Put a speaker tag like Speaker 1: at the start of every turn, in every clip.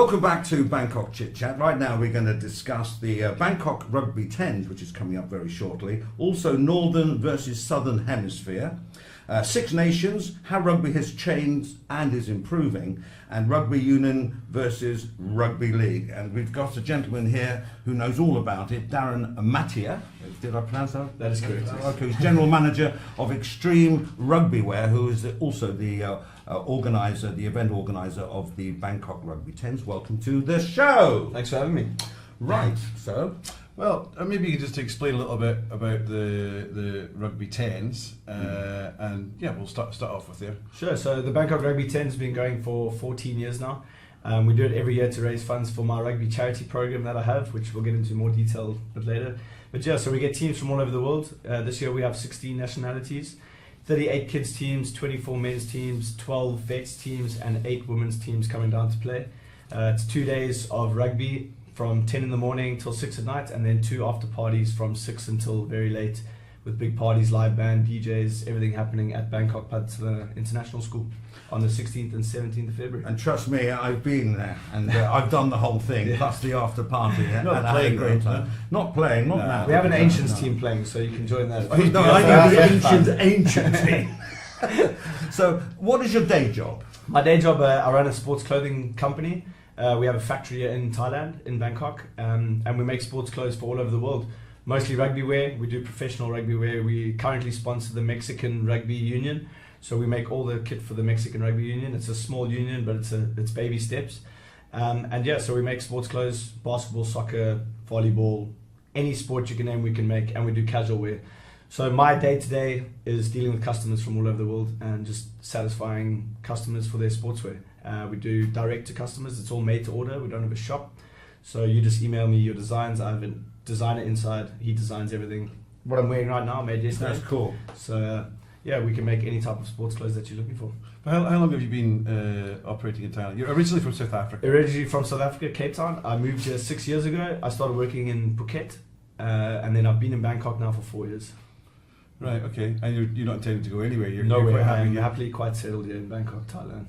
Speaker 1: Welcome back to Bangkok ChitChat. Right now we're going to discuss the Bangkok Rugby 10s, which is coming up very shortly. Also Northern versus Southern Hemisphere. Six Nations, how rugby has changed and is improving. And Rugby Union versus Rugby League. And we've got a gentleman here who knows all about it, Darryn Mathee. Did I pronounce that?
Speaker 2: That is correct.
Speaker 1: Okay, he's General Manager of Extreme Rugby Wear, who is also the organizer, the event organizer of the Bangkok Rugby 10s. Welcome to the show.
Speaker 2: Thanks for having me.
Speaker 1: Right, so
Speaker 3: well, maybe you could just explain a little bit about the Rugby 10s, and yeah, we'll start off with there.
Speaker 2: Sure. So the Bangkok Rugby 10 has been going for 14 years now. We do it every year to raise funds for my rugby charity program that I have, which we'll get into more detail a bit later. But yeah, so we get teams from all over the world. This year we have 16 nationalities, 38 kids teams, 24 men's teams, 12 vets teams, and 8 women's teams coming down to play. It's 2 days of rugby from 10 in the morning till 6 at night, and then 2 after parties from 6 until very late, with big parties, live band, DJs, everything happening at Bangkok Pattana International School on the 16th and 17th of February.
Speaker 1: And trust me, I've been there, and I've done the whole thing, plus the after party.
Speaker 3: Not
Speaker 1: and
Speaker 3: playing,
Speaker 1: I had a great time. Not playing, not now.
Speaker 2: We have an Ancients team playing, so you can join that.
Speaker 1: No, I know the ancient team. So, what is your day job?
Speaker 2: My day job, I run a sports clothing company. We have a factory here in Thailand, in Bangkok, and we make sports clothes for all over the world. Mostly rugby wear. We do professional rugby wear. We currently sponsor the Mexican Rugby Union, so we make all the kit for the Mexican Rugby Union. It's a small union, but it's baby steps. And yeah, so we make sports clothes, basketball, soccer, volleyball, any sport you can name we can make, and we do casual wear. So my day-to-day is dealing with customers from all over the world and just satisfying customers for their sportswear. We do direct to customers. It's all made to order. We don't have a shop. So you just email me your designs. I have a designer inside. He designs everything. What I'm wearing right now, I made yesterday.
Speaker 1: That's cool.
Speaker 2: So yeah, we can make any type of sports clothes that you're looking for.
Speaker 3: How long have you been operating in Thailand? You're originally from South Africa.
Speaker 2: Originally from South Africa, Cape Town. I moved here 6 years ago. I started working in Phuket, and then I've been in Bangkok now for 4 years.
Speaker 3: Right, okay. And you're not intending to go anywhere? You're
Speaker 2: Nowhere.
Speaker 3: quite
Speaker 2: I'm
Speaker 3: happy.
Speaker 2: happily quite settled here in Bangkok, Thailand.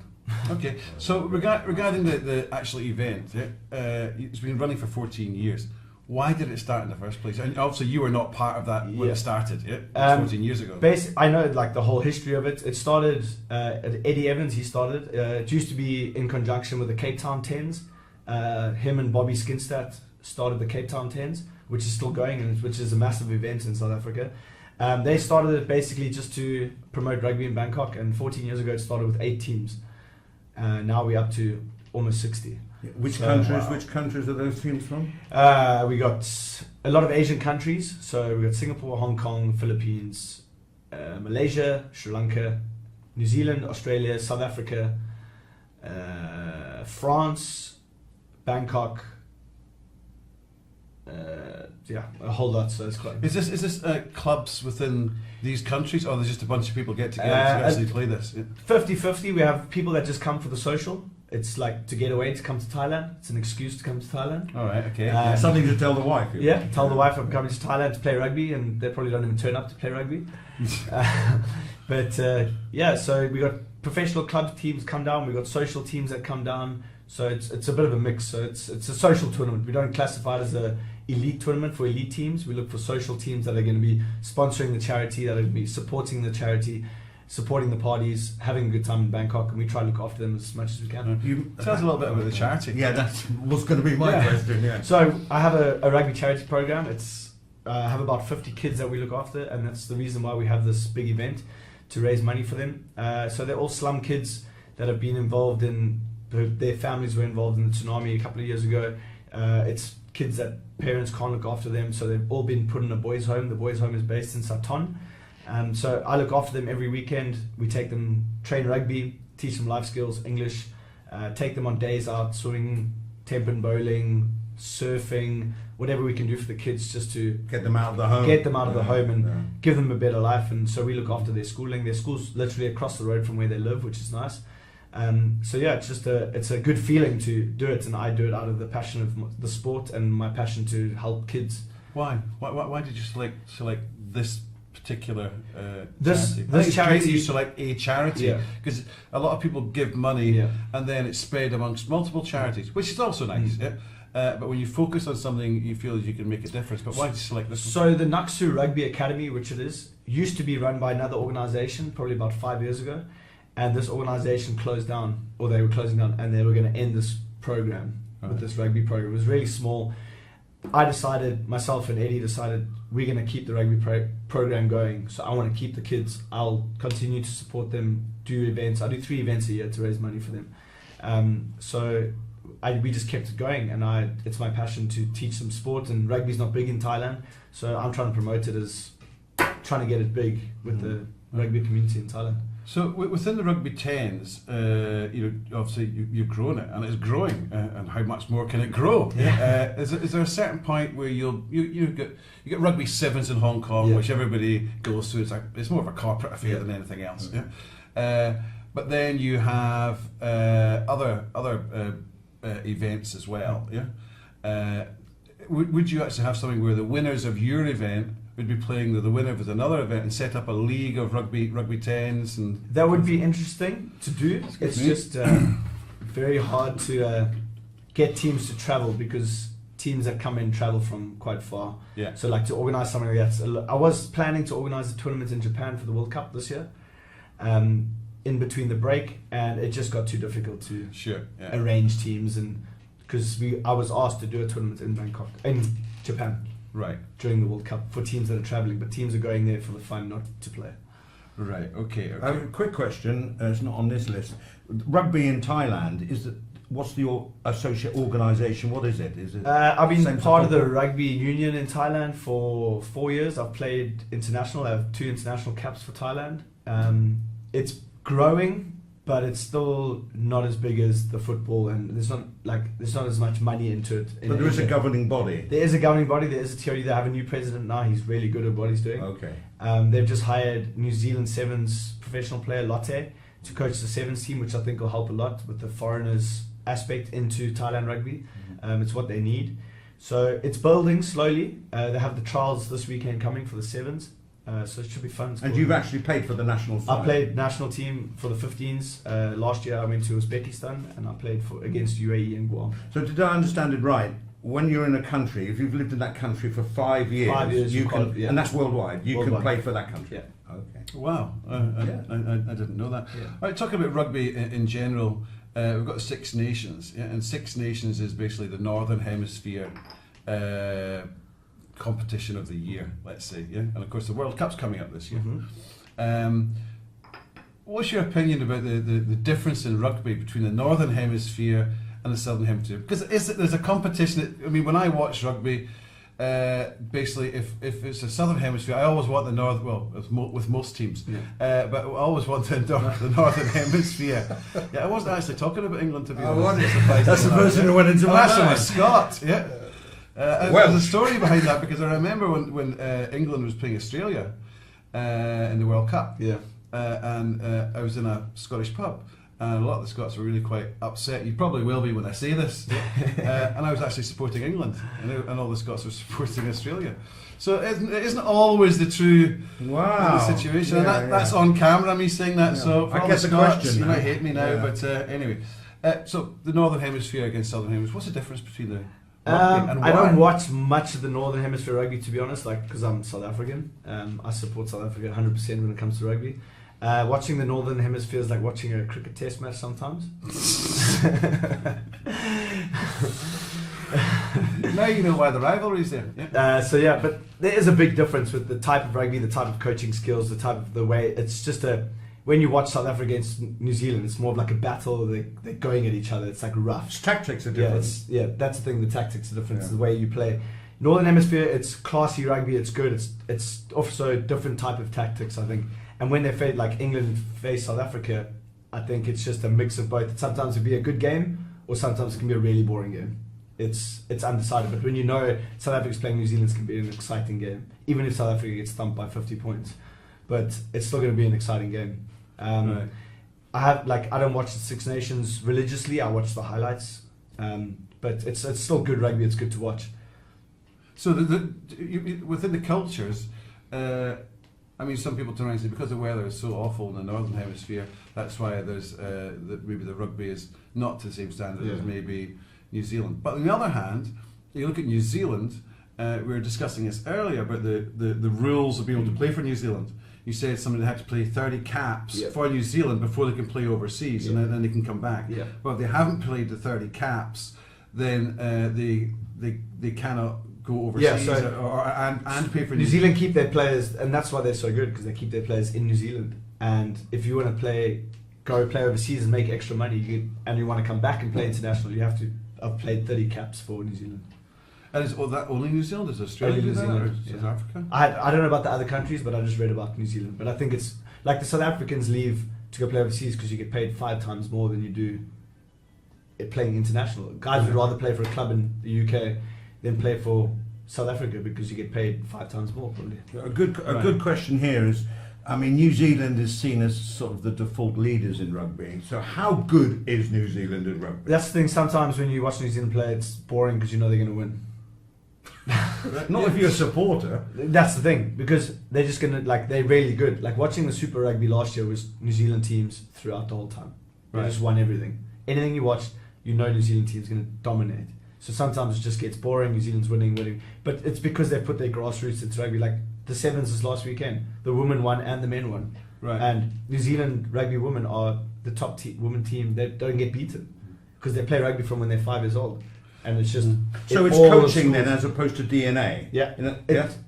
Speaker 3: Okay, so regarding the actual event, it's been running for 14 years. Why did it start in the first place? And obviously you were not part of that when it started, yeah? It was 14 years ago.
Speaker 2: I know like the whole history of it. It started, Eddie Evans, he started. It used to be in conjunction with the Cape Town 10s. Him and Bobby Skinstad started the Cape Town 10s, which is still going, and which is a massive event in South Africa. They started it basically just to promote rugby in Bangkok, and 14 years ago it started with 8 teams. Now we're up to almost 60.
Speaker 1: Which countries are those teams from?
Speaker 2: We got a lot of Asian countries. So we got Singapore, Hong Kong, Philippines, Malaysia, Sri Lanka, New Zealand, Australia, South Africa, France, Bangkok. Yeah, a whole lot. So it's quite.
Speaker 3: Is this clubs within these countries, or there's just a bunch of people get together to actually play this?
Speaker 2: 50-50. We have people that just come for the social. It's like to get away, to come to Thailand. It's an excuse to come to Thailand.
Speaker 3: All right, okay.
Speaker 1: Something to tell the wife.
Speaker 2: Yeah, tell the wife I'm coming to Thailand to play rugby, and they probably don't even turn up to play rugby. But yeah, so we got professional club teams come down. We got social teams that come down. So it's a bit of a mix. So it's a social tournament. We don't classify it as a elite tournament for elite teams. We look for social teams that are going to be sponsoring the charity, that are going to be supporting the charity, supporting the parties, having a good time in Bangkok, and we try to look after them as much as we can.
Speaker 3: Tell us a little bit about the charity.
Speaker 1: Yeah, that was going to be my question. Yeah.
Speaker 2: So I have a rugby charity program. I have about 50 kids that we look after, and that's the reason why we have this big event, to raise money for them. So they're all slum kids that have been involved in, their families were involved in the tsunami a couple of years ago. It's kids that parents can't look after them, so they've all been put in a boys' home. The boys' home is based in Saton. So I look after them every weekend. We take them, train rugby, teach them life skills, English, take them on days out, swimming, tempen bowling, surfing, whatever we can do for the kids just to
Speaker 1: get them out of the home.
Speaker 2: Get them out of the home and give them a better life. And so we look after their schooling. Their school's literally across the road from where they live, which is nice. So yeah, it's a good feeling to do it, and I do it out of the passion of the sport and my passion to help kids.
Speaker 3: Why did you select this particular
Speaker 2: This
Speaker 3: charity? I think it's great that
Speaker 2: charity-
Speaker 3: you select a charity,
Speaker 2: Yeah.
Speaker 3: because a lot of people give money
Speaker 2: Yeah.
Speaker 3: and then it's spread amongst multiple charities, which is also nice. Yeah? But when you focus on something, you feel you can make a difference. But why did you select this one?
Speaker 2: So the Naksu Rugby Academy, which it is, used to be run by another organisation probably about 5 years ago, and this organisation closed down, or they were closing down, and they were going to end this program with this rugby program. It was really small. I decided, myself and Eddie decided, we're going to keep the rugby program going. So I want to keep the kids. I'll continue to support them, do events. I do 3 events a year to raise money for them. We just kept it going, and it's my passion to teach them sport, and rugby's not big in Thailand, so I'm trying to promote it as trying to get it big with the rugby community in Thailand.
Speaker 3: So within the rugby tens, obviously you've grown it, and it's growing. And how much more can it grow?
Speaker 2: Yeah.
Speaker 3: Is there a certain point where you get rugby sevens in Hong Kong, which everybody goes to? It's more of a corporate affair than anything else. But then you have other events as well. Would you actually have something where the winners of your event would be playing the winner of another event and set up a league of rugby tens? And
Speaker 2: that would be interesting to do. It's just very hard to get teams to travel, because teams that come in travel from quite far. So like to organise something like that. I was planning to organise a tournament in Japan for the World Cup this year, in between the break, and it just got too difficult to arrange teams, and because I was asked to do a tournament in Japan.
Speaker 3: Right.
Speaker 2: During the World Cup for teams that are travelling, but teams are going there for the fun, not to play.
Speaker 3: Right. Okay.
Speaker 1: Quick question. It's not on this list. Rugby in Thailand, what's the associate organisation? What is it? Is it?
Speaker 2: I've been part of the rugby union in Thailand for 4 years. I've played international. I have 2 international caps for Thailand. It's growing, but it's still not as big as the football, and there's not as much money into it.
Speaker 1: But there is a governing body.
Speaker 2: There is a governing body. There is a theory. They have a new president now. He's really good at what he's doing.
Speaker 1: Okay.
Speaker 2: They've just hired New Zealand Sevens professional player Lotte to coach the Sevens team, which I think will help a lot with the foreigners aspect into Thailand rugby. It's what they need. So it's building slowly. They have the trials this weekend coming for the Sevens. So it should be fun.
Speaker 1: And you've actually played for the national side?
Speaker 2: I played national team for the 15s. Last year I went to Uzbekistan and I played against UAE and Guam.
Speaker 1: So did I understand it right? When you're in a country, if you've lived in that country for 5 years,
Speaker 2: 5 years
Speaker 1: you can, and that's worldwide, you can play for that country.
Speaker 2: Yeah.
Speaker 1: Okay.
Speaker 3: Wow. I didn't know that.
Speaker 2: Yeah.
Speaker 3: All right, talking about rugby in general, we've got 6 nations, and 6 nations is basically the Northern Hemisphere competition of the year, let's say, and of course the World Cup's coming up this year. What's your opinion about the difference in rugby between the Northern Hemisphere and the Southern Hemisphere? Because there's a competition. I mean, when I watch rugby, basically, if it's the Southern Hemisphere, I always want the North. Well, with most teams, but I always want the Northern Hemisphere. I wasn't actually talking about England, to be honest.
Speaker 1: That's the person who went international.
Speaker 3: Scott. There's a story behind that, because I remember when England was playing Australia in the World Cup. And I was in a Scottish pub, and a lot of the Scots were really quite upset. You probably will be when I say this. And I was actually supporting England, and all the Scots were supporting Australia. So it isn't always the true situation. That's on camera, me saying that. So for
Speaker 1: I
Speaker 3: all
Speaker 1: get
Speaker 3: the
Speaker 1: the
Speaker 3: Scots,
Speaker 1: question.
Speaker 3: you might hate me now, but anyway. So the Northern Hemisphere against Southern Hemisphere. What's the difference between the rugby and
Speaker 2: I
Speaker 3: why?
Speaker 2: don't watch much of the Northern Hemisphere rugby, to be honest, because I'm South African. I support South Africa 100% when it comes to rugby. Watching the Northern Hemisphere is like watching a cricket test match sometimes.
Speaker 3: Now you know why the rivalry is there.
Speaker 2: But there is a big difference with the type of rugby, the type of coaching skills, the way. It's just when you watch South Africa against New Zealand, it's more of like a battle. They're going at each other. It's like rough.
Speaker 1: Its tactics are different.
Speaker 2: That's the thing. The tactics are different. It's the way you play. Northern Hemisphere, it's classy rugby. It's good. It's also a different type of tactics, I think. And when they face, like England face South Africa, I think it's just a mix of both. Sometimes it'll be a good game, or sometimes it can be a really boring game. It's undecided. But when you know South Africa's playing New Zealand, it's going to be an exciting game, even if South Africa gets thumped by 50 points. But it's still going to be an exciting game.
Speaker 3: Right.
Speaker 2: I don't watch the Six Nations religiously. I watch the highlights. But it's still good rugby. It's good to watch.
Speaker 3: So within the cultures, I mean, some people turn around and say because the weather is so awful in the northern hemisphere, that's why there's maybe the rugby is not to the same standard as maybe New Zealand. But on the other hand, you look at New Zealand. We were discussing this earlier about the rules of being able to play for New Zealand. You said somebody had to play 30 caps for New Zealand before they can play overseas, and then they can come back.
Speaker 2: Yeah.
Speaker 3: Well, if they haven't played the 30 caps, then they cannot go overseas and pay for
Speaker 2: New Zealand keep their players, and that's why they're so good, because they keep their players in New Zealand. And if you want to go play overseas and make extra money, and you want to come back and play international, you have to have played 30 caps for New Zealand.
Speaker 3: And is that only New Zealand? Is Australia
Speaker 2: Only New
Speaker 3: do that,
Speaker 2: Zealand,
Speaker 3: or South Africa?
Speaker 2: I don't know about the other countries, but I just read about New Zealand. But I think it's like the South Africans leave to go play overseas because you get paid 5 times more than you do playing international. Guys would rather play for a club in the UK than play for South Africa because you get paid 5 times more, probably.
Speaker 1: A good question here is, I mean, New Zealand is seen as sort of the default leaders in rugby. So how good is New Zealand in rugby?
Speaker 2: That's the thing. Sometimes when you watch New Zealand play, it's boring because you know they're going to win.
Speaker 1: Not if you're a supporter.
Speaker 2: That's the thing, because they're just gonna they're really good. Like watching the Super Rugby last year was New Zealand teams throughout the whole time. They just won everything. Anything you watched, you know New Zealand team's gonna dominate. So sometimes it just gets boring. New Zealand's winning, but it's because they put their grassroots into rugby. Like the Sevens this last weekend, the women won and the men won.
Speaker 3: Right.
Speaker 2: And New Zealand rugby women are the top women team that don't get beaten because they play rugby from when they're 5 years old. And it's just
Speaker 1: so it's coaching then as opposed to DNA.
Speaker 2: Yeah.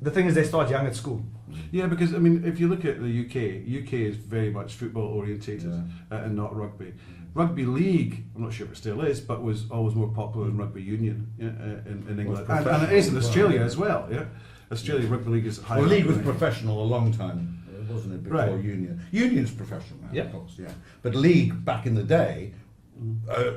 Speaker 2: The thing is they start young at school.
Speaker 3: Yeah, because I mean, if you look at the UK is very much football orientated and not rugby. Rugby league, I'm not sure if it still is, but was always more popular than rugby union in England, and it is in Australia as well. Yeah, Australia rugby league is high.
Speaker 1: Well, league was professional a long time, wasn't it? Before union. Union's professional now, of course. Yeah, but league back in the day.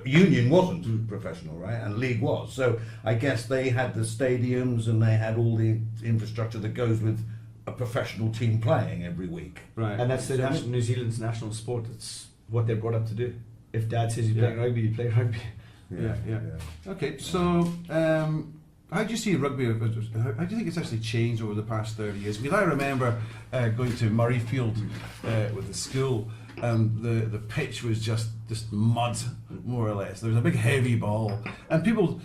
Speaker 1: Union wasn't professional, right? And league was. So I guess they had the stadiums and they had all the infrastructure that goes with a professional team playing every week.
Speaker 2: Right. And that's New Zealand's national sport. It's what they're brought up to do. If Dad says you're playing rugby, you play rugby.
Speaker 3: Yeah. Okay, so how do you see rugby? How do you think it's actually changed over the past 30 years? Because I remember going to Murrayfield with the school. And the pitch was just mud, more or less. There was a big heavy ball, and people,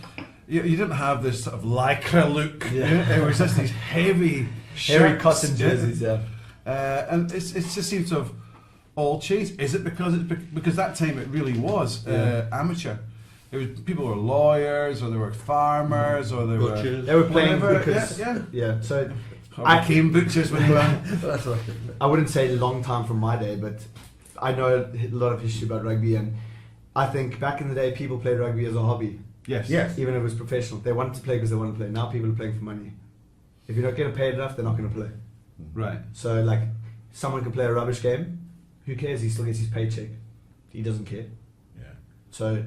Speaker 3: you didn't have this sort of lycra look. Yeah. It was just these heavy
Speaker 2: cotton jerseys.
Speaker 3: And it just seems to have all changed. Is it because that time it really was amateur? It was people were lawyers, or they were farmers, or they
Speaker 2: were playing because So
Speaker 3: I became butchers when you were.
Speaker 2: That's right. I wouldn't say a long time from my day, but I know a lot of history about rugby, and I think back in the day people played rugby as a hobby.
Speaker 3: Yes.
Speaker 2: Even if it was professional. They wanted to play because they wanted to play. Now people are playing for money. If you're not getting paid enough, they're not going to play.
Speaker 3: Right.
Speaker 2: So someone can play a rubbish game. Who cares? He still gets his paycheck. He doesn't care.
Speaker 3: Yeah.
Speaker 2: So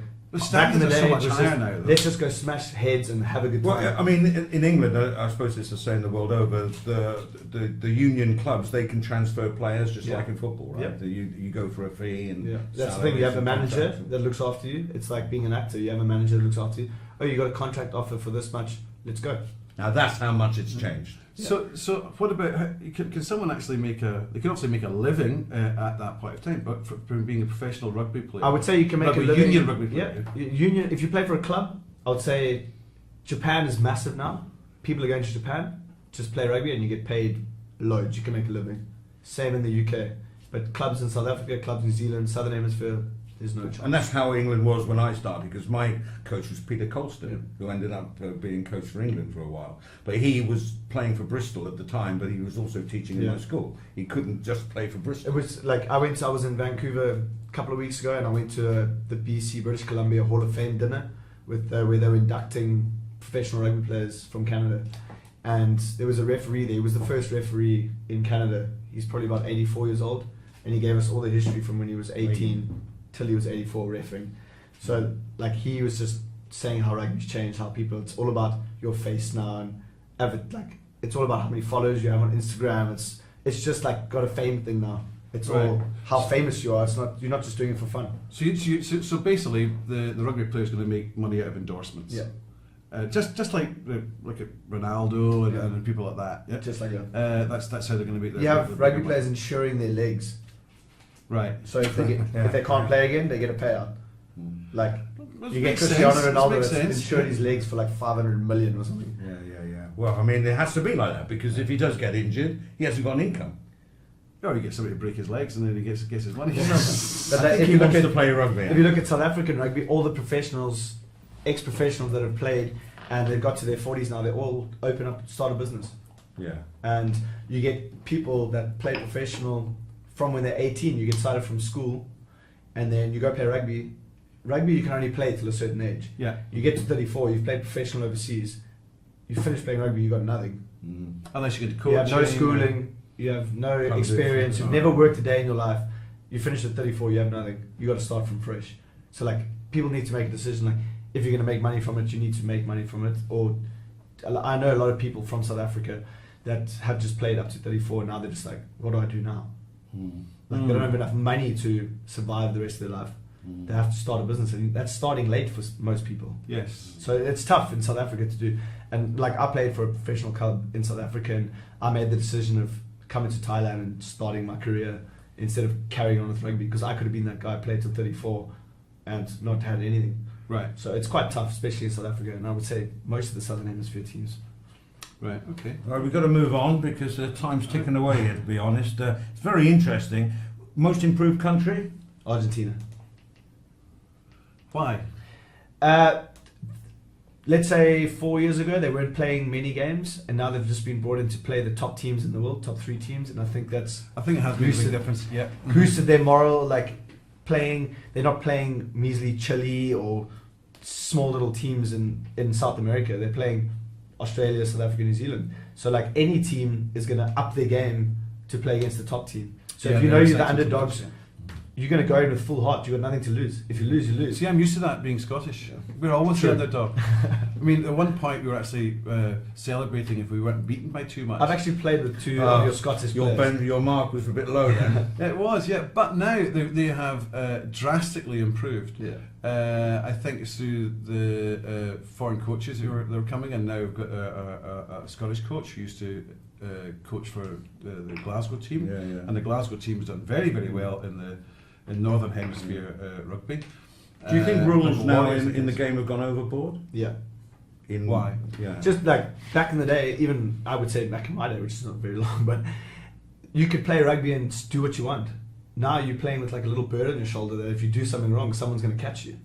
Speaker 3: back in the day, so much higher now.
Speaker 2: Let's just go smash heads and have a good time.
Speaker 1: Well, I mean, in England, I suppose it's the same the world over. The union clubs, they can transfer players just like in football, right?
Speaker 2: Yeah.
Speaker 1: You go for a fee, and
Speaker 2: that's the thing. You have a manager that looks after you. It's like being an actor. You have a manager that looks after you. Oh, you got a contract offer for this much. Let's go.
Speaker 1: Now that's how much it's changed.
Speaker 3: So what about can someone actually they can obviously make a living at that point of time, but from being a professional rugby player?
Speaker 2: I would say you can make a living.
Speaker 3: Union rugby player.
Speaker 2: Yeah, union. If you play for a club, I would say Japan is massive now. People are going to Japan, just play rugby, and you get paid loads. You can make a living. Same in the UK, but clubs in South Africa, clubs in New Zealand, Southern Hemisphere, there's no chance.
Speaker 1: And that's how England was when I started, because my coach was Peter Colston, who ended up being coach for England for a while. But he was playing for Bristol at the time, but he was also teaching in my school. He couldn't just play for Bristol.
Speaker 2: It was like I was in Vancouver a couple of weeks ago, and I went to the BC British Columbia Hall of Fame dinner with where they were inducting professional rugby players from Canada. And there was a referee there. He was the first referee in Canada. He's probably about 84 years old, and he gave us all the history from when he was 18 till he was 84 refereeing. So he was just saying how rugby's changed, how it's all about your face now, and it's all about how many followers you have on Instagram. It's just got a fame thing now. It's all how famous you are. It's not, you're not just doing it for fun.
Speaker 3: So basically the rugby player is going to make money out of endorsements.
Speaker 2: Yeah.
Speaker 3: Just like Ronaldo and people like that. Yeah?
Speaker 2: Just like
Speaker 3: that's how they're going to be.
Speaker 4: You have rugby players insuring their legs.
Speaker 3: Right.
Speaker 4: So if they can't play again, they get a payout. Like
Speaker 3: Which
Speaker 4: you get
Speaker 3: makes
Speaker 4: Cristiano
Speaker 3: sense.
Speaker 4: Ronaldo
Speaker 3: Makes
Speaker 4: that's
Speaker 3: sense.
Speaker 4: insured his legs for like 500 million or something.
Speaker 1: Yeah. Well, I mean, it has to be like that because if he does get injured, he hasn't got an income.
Speaker 3: Or you get somebody to break his legs and then he gets his money.
Speaker 4: But
Speaker 1: I think he wants to play rugby.
Speaker 4: If you look at South African rugby, all the professionals, ex-professionals that have played and they've got to their 40s now, they all start a business.
Speaker 1: Yeah.
Speaker 4: And you get people that play professional from when they're 18. You get started from school, and then you go play rugby. Rugby you can only play till a certain age.
Speaker 3: Yeah.
Speaker 4: You get to 34, you've played professional overseas. You finish playing rugby, you got nothing.
Speaker 3: Unless you get to coach.
Speaker 4: You have no schooling. You have no experience. You've never worked a day in your life. You finish at 34, you have nothing. You got to start from fresh. So like people need to make a decision. Like if you're going to make money from it, you need to make money from it. Or I know a lot of people from South Africa that have just played up to 34. Now they're just like, what do I do now? Like they don't have enough money to survive the rest of their life. They have to start a business, and that's starting late for most people.
Speaker 3: Yes.
Speaker 4: So it's tough in South Africa to do. And like I played for a professional club in South Africa, and I made the decision of coming to Thailand and starting my career instead of carrying on with rugby, because I could have been that guy, played till 34 and not had anything.
Speaker 3: Right.
Speaker 4: So it's quite tough, especially in South Africa, and I would say most of the Southern Hemisphere teams.
Speaker 3: Right. Okay.
Speaker 1: All right, we've got to move on because time's ticking away here, to be honest. It's very interesting. Most improved country?
Speaker 4: Argentina.
Speaker 3: Why?
Speaker 4: Let's say 4 years ago they weren't playing many games, and now they've just been brought in to play the top teams in the world, top 3 teams, and I think
Speaker 3: it has been a big difference. Yeah.
Speaker 4: Boosted their moral. Like they're not playing measly Chile or small little teams in South America. They're playing Australia, South Africa, New Zealand. So like any team is going to up their game to play against the top team. So if you know you're the underdogs, you're going to go in with full heart. You've got nothing to lose. If you lose, you lose.
Speaker 3: See, I'm used to that being Scottish. We're always the underdog. I mean, at one point we were actually celebrating if we weren't beaten by too much.
Speaker 4: I've actually played with 2 of your Scottish players.
Speaker 1: Your mark was a bit low then.
Speaker 3: It was, yeah. But now they have drastically improved.
Speaker 4: Yeah.
Speaker 3: I think it's through the foreign coaches who are coming in now. We've got a Scottish coach who used to coach for the Glasgow team, and the Glasgow team has done very, very well in Northern Hemisphere rugby.
Speaker 1: Do you think rules now in the game have gone overboard?
Speaker 4: Yeah.
Speaker 3: Why?
Speaker 1: Yeah.
Speaker 4: Just like back in the day, even I would say back in my day, which is not very long, but you could play rugby and just do what you want. Now you're playing with like a little bird on your shoulder that if you do something wrong, someone's going to catch you.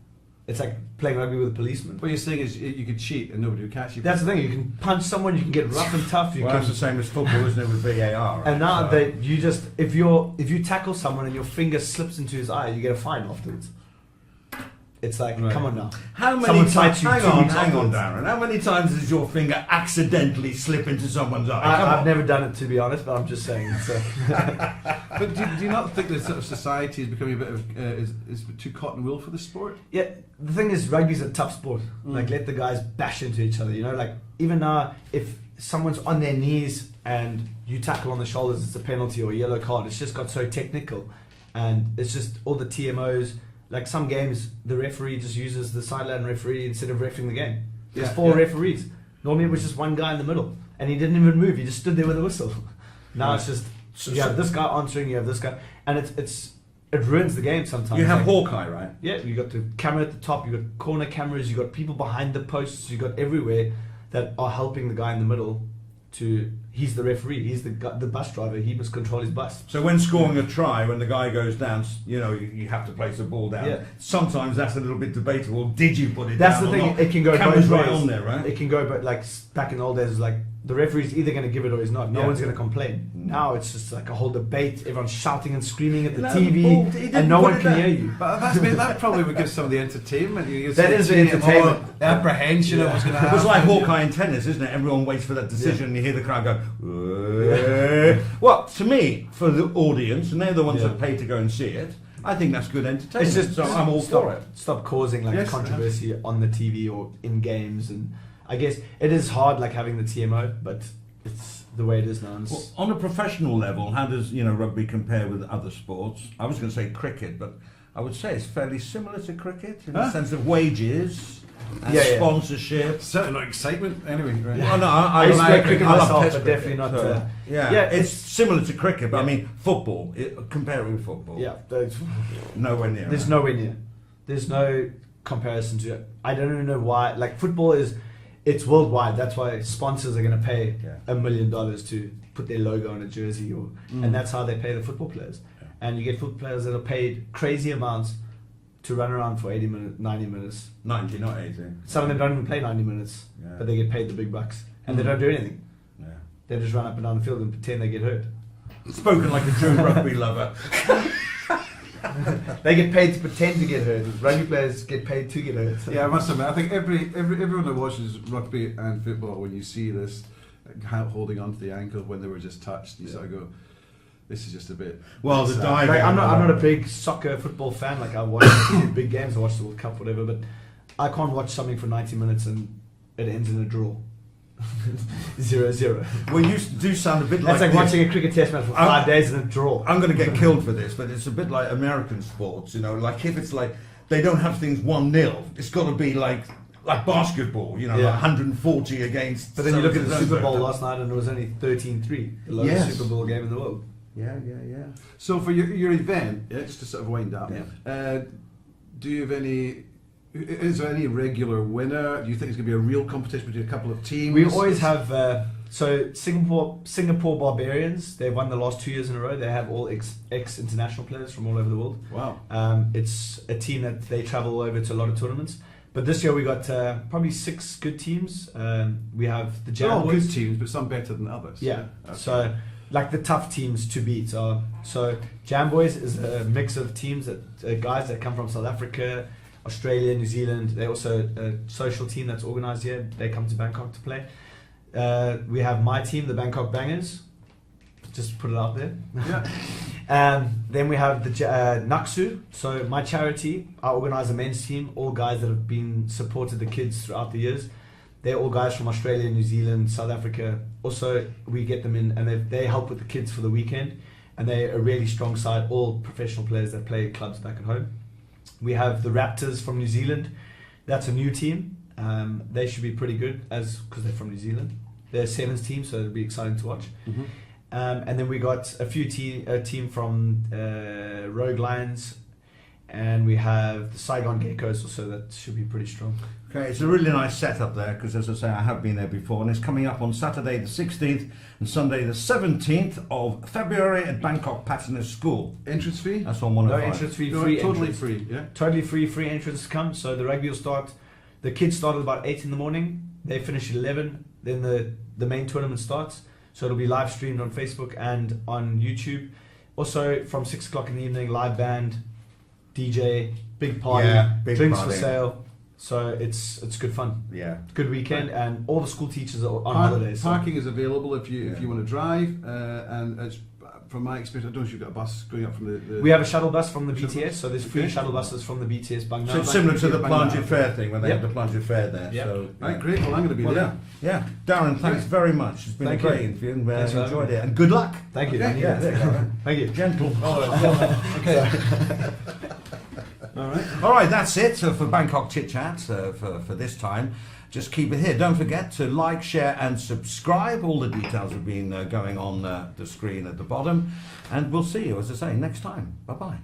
Speaker 4: It's like playing rugby with a policeman.
Speaker 3: What you're saying is you could cheat and nobody would catch you.
Speaker 4: That's the thing. You can punch someone. You can get rough and tough.
Speaker 1: That's the same as football, isn't it, with VAR? Right?
Speaker 4: And now that you just if you tackle someone and your finger slips into his eye, you get a fine afterwards. It's like, come on now.
Speaker 1: How many times? Hang on, Darren. How many times does your finger accidentally slip into someone's eye?
Speaker 4: I've never done it, to be honest, but I'm just saying. So.
Speaker 3: But do you not think that sort of society is becoming a bit of is too cotton wool for the sport?
Speaker 4: Yeah, the thing is, rugby's a tough sport. Like, let the guys bash into each other. You know, like even now, if someone's on their knees and you tackle on the shoulders, it's a penalty or a yellow card. It's just got so technical, and it's just all the TMOs. Like some games, the referee just uses the sideline referee instead of refereeing the game. There's 4 referees. Normally it was just one guy in the middle, and he didn't even move. He just stood there with a whistle. Now it's just you have this guy answering, you have this guy, and it ruins the game sometimes.
Speaker 1: You have Hawkeye, right?
Speaker 4: Yeah, you got the camera at the top, you got corner cameras, you got people behind the posts, you got everywhere that are helping the guy in the middle. He's the referee, he's the bus driver, he must control his bus.
Speaker 1: So when scoring a try, when the guy goes down, you have to place the ball down.
Speaker 4: Yeah.
Speaker 1: Sometimes that's a little bit debatable. Did you put it
Speaker 4: That's
Speaker 1: down?
Speaker 4: the thing.
Speaker 1: Or not?
Speaker 4: It can go
Speaker 1: Camera's
Speaker 4: both ways.
Speaker 1: right on there, right?
Speaker 4: It can go, but like back in the old days, like the referee's either going to give it or he's not. No one's going to complain. Now it's just like a whole debate. Everyone's shouting and screaming at the TV, and no one can hear you.
Speaker 3: But that probably would give some of the entertainment.
Speaker 4: That is the entertainment.
Speaker 3: The apprehension of what's going to happen.
Speaker 1: It's like Hawkeye in tennis, isn't it? Everyone waits for that decision, and you hear the crowd go. Well, to me, for the audience, and they're the ones that pay to go and see it, I think that's good entertainment.
Speaker 4: It's just
Speaker 1: so I'm all for it.
Speaker 4: Stop causing like controversy on the TV or in games, and I guess it is hard like having the TMO, but it's the way it is now.
Speaker 1: Well, on a professional level, how does rugby compare with other sports? I was going to say cricket, but I would say it's fairly similar to cricket in the sense of wages and
Speaker 4: Yeah, yeah.
Speaker 1: sponsorship.
Speaker 3: Certainly not excitement. Anyway, right.
Speaker 1: Well, no,
Speaker 4: I used to play cricket
Speaker 1: I love
Speaker 4: myself,
Speaker 1: Test
Speaker 4: but
Speaker 1: cricket,
Speaker 4: definitely not.
Speaker 1: so, yeah,
Speaker 4: yeah,
Speaker 1: it's similar to cricket, but I mean football. Compare it with football.
Speaker 4: Yeah,
Speaker 1: Nowhere near.
Speaker 4: there's nowhere near. There's no comparison to it. I don't even know why. Like football it's worldwide. That's why sponsors are going to pay $1 million to put their logo on a jersey, and that's how they pay the football players.
Speaker 1: Yeah.
Speaker 4: And you get football players that are paid crazy amounts to run around for 80 minutes, 90 minutes.
Speaker 1: 90, not 80.
Speaker 4: Some of them don't even play 90 minutes,
Speaker 1: Yeah.
Speaker 4: but they get paid the big bucks, and they don't do anything.
Speaker 1: Yeah.
Speaker 4: They just run up and down the field and pretend they get hurt.
Speaker 1: Spoken like a true rugby lover.
Speaker 4: They get paid to pretend to get hurt. Rugby players get paid to get hurt.
Speaker 3: Yeah, I must admit, I think everyone that watches rugby and football, when you see this holding onto the ankle when they were just touched, you sort of go, this is just a bit.
Speaker 1: Well, the
Speaker 3: sad.
Speaker 1: diving.
Speaker 4: Like, I'm not a big soccer football fan. Like I watch big games, I watch the World Cup, whatever. But I can't watch something for 90 minutes and it ends in a draw. 0-0.
Speaker 1: Well, you do sound a bit
Speaker 4: That's like
Speaker 1: this.
Speaker 4: watching a cricket test match for 5 days and a draw.
Speaker 1: I'm going to get killed for this, but it's a bit like American sports, you know. Like if it's like they don't have things 1-0, it's got to be like basketball, you know,
Speaker 4: Yeah.
Speaker 1: like 140 against.
Speaker 4: But then you look at the
Speaker 1: so-and-so.
Speaker 4: Super Bowl last night and it was only 13-3, the lowest
Speaker 1: Yes.
Speaker 4: Super Bowl game in the world.
Speaker 1: Yeah.
Speaker 3: So for your event, just to sort of wind up,
Speaker 1: Yeah.
Speaker 3: do you have any? Is there any regular winner? Do you think it's going to be a real competition between a couple of teams?
Speaker 4: We always have so Singapore Barbarians. They've won the last 2 years in a row. They have all ex international players from all over the world.
Speaker 3: Wow.
Speaker 4: It's a team that they travel over to a lot of tournaments. But this year we got probably 6 good teams. We have the
Speaker 3: They're
Speaker 4: Jam
Speaker 3: all
Speaker 4: Boys.
Speaker 3: good teams, but some better than others.
Speaker 4: Yeah.
Speaker 3: Okay.
Speaker 4: So like the tough teams to beat are so Jam Boys is a mix of teams that guys that come from South Africa, Australia, New Zealand. They're also a social team that's organised here. They come to Bangkok to play. We have my team, the Bangkok Bangers. Just put it out there.
Speaker 3: Yeah.
Speaker 4: Then we have the Naksu. So my charity, I organise a men's team. All guys that have been supported the kids throughout the years. They're all guys from Australia, New Zealand, South Africa. Also, we get them in and they help with the kids for the weekend. And they're a really strong side, all professional players that play clubs back at home. We have the Raptors from New Zealand. That's a new team. They should be pretty good because they're from New Zealand. They're a sevens team, so it'll be exciting to watch.
Speaker 3: Mm-hmm.
Speaker 4: And then we got a team from Rogue Lions, and we have the Saigon Geckos also. That should be pretty strong.
Speaker 1: Okay, it's a really nice setup there because, as I say, I have been there before, and it's coming up on Saturday the 16th and Sunday the 17th of February at Bangkok Pattana School.
Speaker 3: Entrance fee?
Speaker 1: That's on
Speaker 4: No
Speaker 1: 105.
Speaker 4: entrance fee,
Speaker 3: No,
Speaker 4: free
Speaker 3: totally
Speaker 4: entrance.
Speaker 3: free. Yeah.
Speaker 4: Totally free entrance to come. So the rugby will start. The kids start at about 8 in the morning. They finish at 11. Then the main tournament starts. So it'll be live streamed on Facebook and on YouTube. Also from 6 o'clock in the evening, live band, DJ, big party,
Speaker 1: big
Speaker 4: drinks
Speaker 1: party.
Speaker 4: for sale. So it's good fun.
Speaker 1: Yeah.
Speaker 4: Good weekend, and all the school teachers are on holidays. So
Speaker 3: Parking is available if you
Speaker 1: Yeah.
Speaker 3: want to drive, and it's, from my experience, I don't know if you've got a bus going up from the
Speaker 4: we have a shuttle bus from the
Speaker 3: Shuttle
Speaker 4: BTS,
Speaker 3: bus?
Speaker 4: so there's free
Speaker 3: Okay.
Speaker 4: shuttle buses from the BTS Bangkok.
Speaker 1: So it's similar to the
Speaker 3: Bang
Speaker 1: Plunger
Speaker 3: Bang.
Speaker 1: Fair thing when they
Speaker 4: Yep.
Speaker 1: have the Plunger Fair there.
Speaker 4: Yep.
Speaker 1: So,
Speaker 3: Right, great. Well, I'm going to be
Speaker 1: Well,
Speaker 3: there.
Speaker 1: yeah. Darren, thanks very much. It's been
Speaker 4: Thank
Speaker 1: a great
Speaker 4: you.
Speaker 1: interview and
Speaker 4: Thanks for
Speaker 1: enjoyed
Speaker 4: having
Speaker 1: it. And good luck.
Speaker 4: Thank you.
Speaker 3: Okay.
Speaker 1: Yeah, there you go.
Speaker 4: Thank you.
Speaker 1: Gentle.
Speaker 3: Okay. All right.
Speaker 1: All right, that's it for Bangkok Chit Chat for this time. Just keep it here. Don't forget to like, share and subscribe. All the details have been going on the screen at the bottom. And we'll see you, as I say, next time. Bye-bye.